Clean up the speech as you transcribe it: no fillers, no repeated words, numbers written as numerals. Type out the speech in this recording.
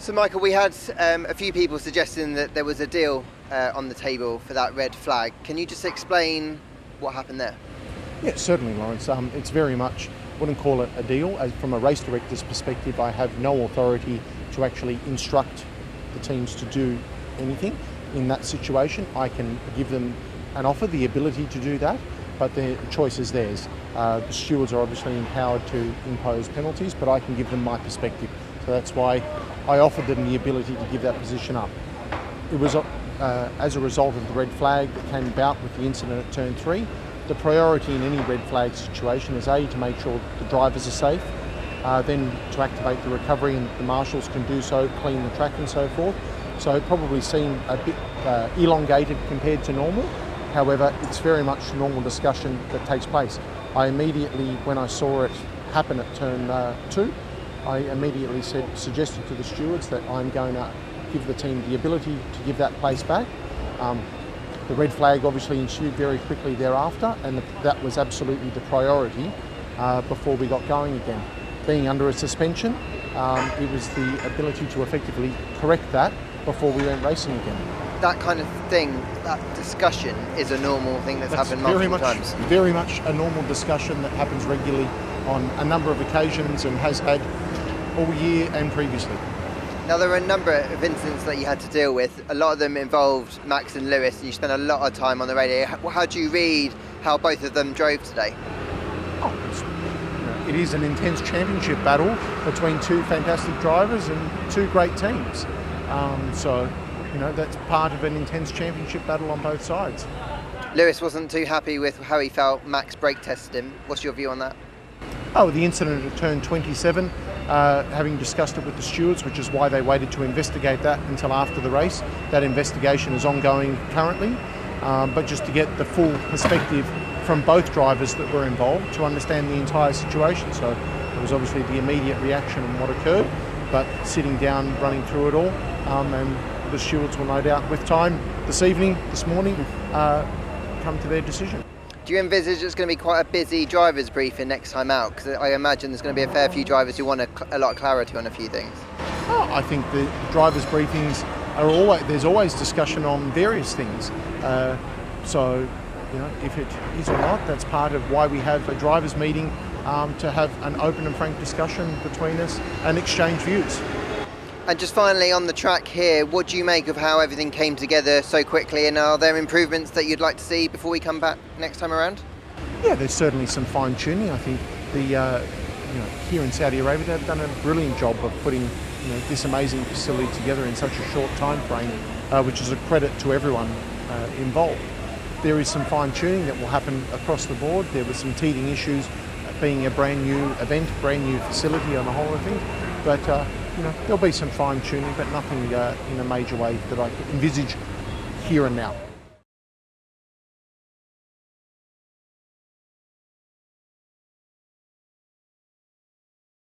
So Michael, we had a few people suggesting that there was a deal on the table for that red flag. Can you just explain what happened there? Yeah, certainly, Lawrence. It's very much, wouldn't call it a deal. From a race director's perspective, I have no authority to actually instruct the teams to do anything. In that situation, I can give them an offer, the ability to do that, but the choice is theirs. The stewards are obviously empowered to impose penalties, but I can give them my perspective. So that's why I offered them the ability to give that position up. It was as a result of the red flag that came about with the incident at turn 3. The priority in any red flag situation is A, to make sure the drivers are safe, then to activate the recovery, and the marshals can do so, clean the track and so forth. So it probably seemed a bit elongated compared to normal. However, it's very much normal discussion that takes place. I immediately, when I saw it happen at turn 2, I immediately suggested to the stewards that I'm going to give the team the ability to give that place back. The red flag obviously ensued very quickly thereafter, and that was absolutely the priority before we got going again. Being under a suspension, it was the ability to effectively correct that before we went racing again. That kind of thing, that discussion, is a normal thing that's happened multiple times. Very much a normal discussion that happens regularly on a number of occasions and has had all year and previously. Now, there were a number of incidents that you had to deal with. A lot of them involved Max and Lewis, and you spent a lot of time on the radio. How do you read how both of them drove today? It is an intense championship battle between two fantastic drivers and two great teams. That's part of an intense championship battle on both sides. Lewis wasn't too happy with how he felt Max brake tested him. What's your view on that? The incident at turn 27, having discussed it with the stewards, which is why they waited to investigate that until after the race. That investigation is ongoing currently, but just to get the full perspective from both drivers that were involved to understand the entire situation. So there was obviously the immediate reaction and what occurred, but sitting down, running through it all, and the stewards will no doubt, with time this morning, come to their decision. Do you envisage it's going to be quite a busy drivers' briefing next time out? Because I imagine there's going to be a fair few drivers who want a lot of clarity on a few things. I think the drivers' briefings there's always discussion on various things. If it is or not, that's part of why we have a drivers' meeting, to have an open and frank discussion between us and exchange views. And just finally, on the track here, what do you make of how everything came together so quickly, and are there improvements that you'd like to see before we come back next time around? Yeah, there's certainly some fine-tuning. I think here in Saudi Arabia, they've done a brilliant job of putting this amazing facility together in such a short time frame, which is a credit to everyone involved. There is some fine-tuning that will happen across the board. There were some teething issues, being a brand new event, brand new facility on the whole of things, but there'll be some fine-tuning, but nothing in a major way that I could envisage here and now.